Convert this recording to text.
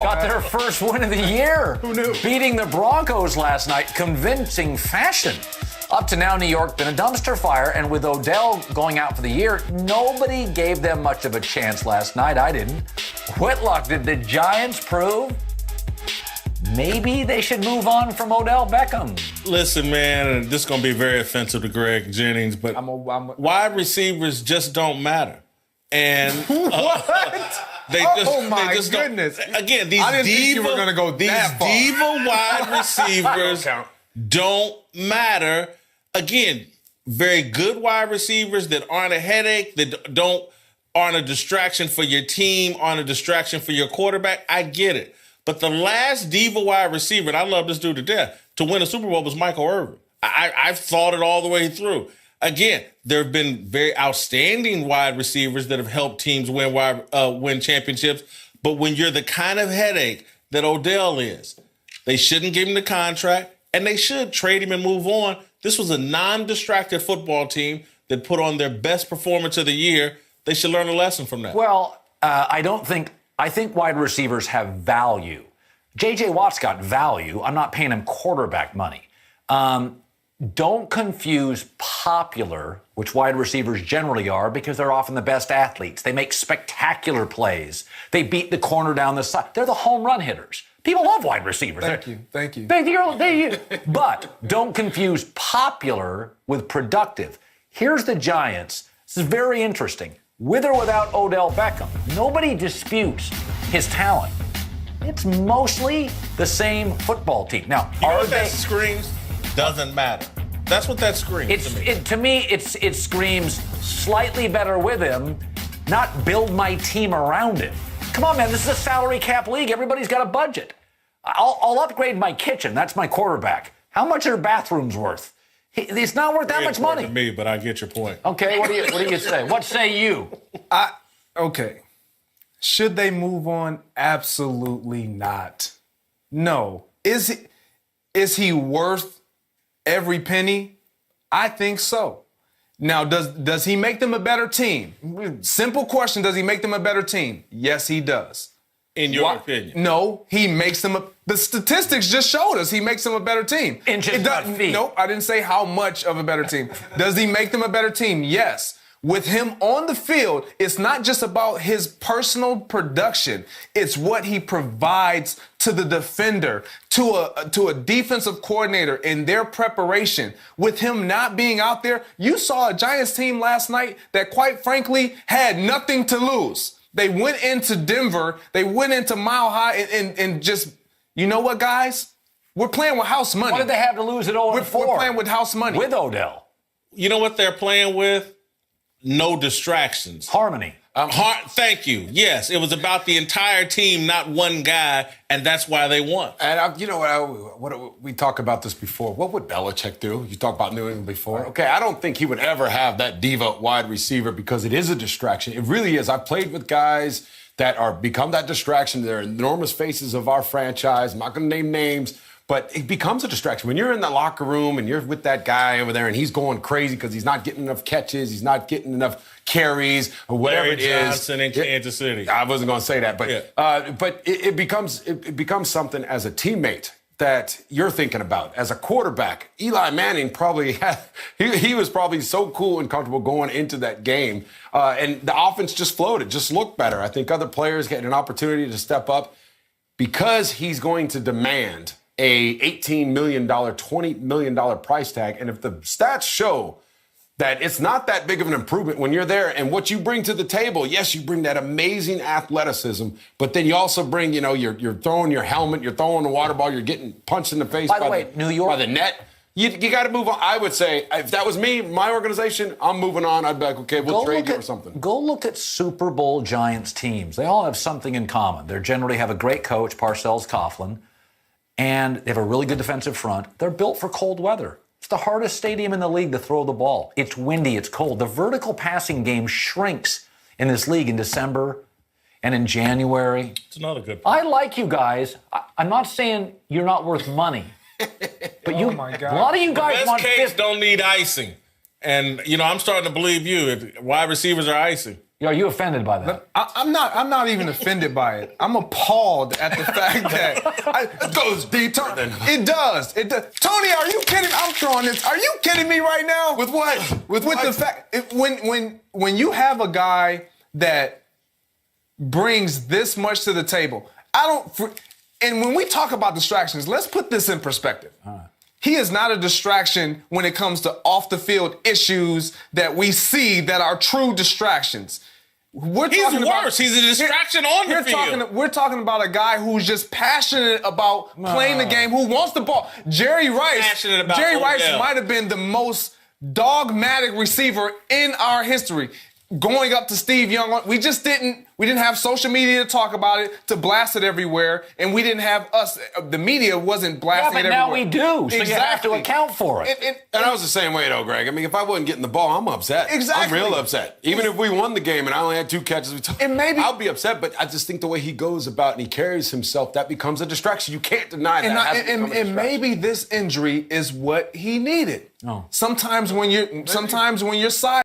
Got their first win of the year. Who knew? Beating the Broncos last night, convincing fashion. Up to now, New York been a dumpster fire, and with Odell going out for the year, nobody gave them much of a chance last night. I didn't. Whitlock, did the Giants prove maybe they should move on from Odell Beckham? Listen, man, this is going to be very offensive to Greg Jennings, but wide receivers just don't matter. And what? They just goodness! Again, these I didn't think you were going to go that far. diva wide receivers don't matter. Again, very good wide receivers that aren't a headache, that aren't a distraction for your team, aren't a distraction for your quarterback. I get it. But the last diva wide receiver, and I love this dude to death, to win a Super Bowl was Michael Irvin. I've thought it all the way through. Again, there have been very outstanding wide receivers that have helped teams win championships. But when you're the kind of headache that Odell is, they shouldn't give him the contract, and they should trade him and move on. This was a non-distracted football team that put on their best performance of the year. They should learn a lesson from that. Well, I think wide receivers have value. J.J. Watt's got value. I'm not paying him quarterback money. Don't confuse popular, which wide receivers generally are, because they're often the best athletes. They make spectacular plays. They beat the corner down the side. They're the home run hitters. People love wide receivers. Thank you. But don't confuse popular with productive. Here's the Giants. This is very interesting. With or without Odell Beckham, nobody disputes his talent. It's mostly the same football team. Now, you know what that screams? Doesn't matter. That's what that screams to me. It screams slightly better with him, not build my team around him. Come on, man, this is a salary cap league. Everybody's got a budget. I'll upgrade my kitchen. That's my quarterback. How much are bathrooms worth? It's not worth that much money. To me, but I get your point. Okay, what do you say? What say you? Okay. Should they move on? Absolutely not. No. Is he worth every penny? I think so. Now, does he make them a better team? Simple question, does he make them a better team? Yes, he does. In your opinion? No, he makes them the statistics just showed us he makes them a better team. Inches, not feet. Nope, I didn't say how much of a better team. Does he make them a better team? Yes. With him on the field, it's not just about his personal production. It's what he provides to the defender, to a defensive coordinator in their preparation. With him not being out there, you saw a Giants team last night that, quite frankly, had nothing to lose. They went into Denver, they went into Mile High and just, you know what, guys? We're playing with house money. What did they have to lose at 0-4? We're playing with house money. With Odell. You know what they're playing with? No distractions. Harmony. Thank you. Yes, it was about the entire team, not one guy, and that's why they won. And what we talked about this before. What would Belichick do? You talked about New England before. Okay, I don't think he would ever have that diva wide receiver because it is a distraction. It really is. I've played with guys that are become that distraction. They're enormous faces of our franchise. I'm not going to name names. But it becomes a distraction. When you're in the locker room and you're with that guy over there and he's going crazy because he's not getting enough catches, he's not getting enough carries or whatever Larry it is. Johnson in Kansas City. I wasn't going to say that, but it becomes something as a teammate that you're thinking about. As a quarterback, Eli Manning he was probably so cool and comfortable going into that game. And the offense just floated, just looked better. I think other players getting an opportunity to step up because he's going to demand a $18 million, $20 million price tag. And if the stats show that it's not that big of an improvement when you're there and what you bring to the table, yes, you bring that amazing athleticism, but then you also bring, you're throwing your helmet, you're throwing the water ball, you're getting punched in the face by the net. You got to move on. I would say, if that was me, my organization, I'm moving on. I'd be like, okay, we'll trade you or something. Go look at Super Bowl Giants teams. They all have something in common. They generally have a great coach, Parcells Coughlin, and they have a really good defensive front. They're built for cold weather. It's the hardest stadium in the league to throw the ball. It's windy, it's cold. The vertical passing game shrinks in this league in December and in January. It's another good point. I like you guys. I'm not saying you're not worth money. But oh my God. A lot of you guys want... The best case don't need icing. And, I'm starting to believe you. If wide receivers are icing. Are you offended by that? I'm not even offended by it. I'm appalled at the fact that it goes deeper. It does. Tony, are you kidding? I'm throwing this. Are you kidding me right now? With what? With the fact when you have a guy that brings this much to the table, and when we talk about distractions, let's put this in perspective. He is not a distraction when it comes to off the field issues that we see that are true distractions. He's worse. He's a distraction on the field. We're talking about a guy who's just passionate about playing the game, who wants the ball. Jerry Rice might have been the most dogmatic receiver in our history. Going up to Steve Young, we didn't have social media to talk about it, to blast it everywhere, and we didn't have the media wasn't blasting it everywhere. Yeah, but now we do, so you have to account for it. And I was the same way though, Greg. I mean, if I wasn't getting the ball, I'm upset. Exactly. I'm real upset. Even if we won the game and I only had 2 catches, I'll be upset, but I just think the way he goes about and he carries himself, that becomes a distraction. You can't deny that. And maybe this injury is what he needed. Sometimes when you're side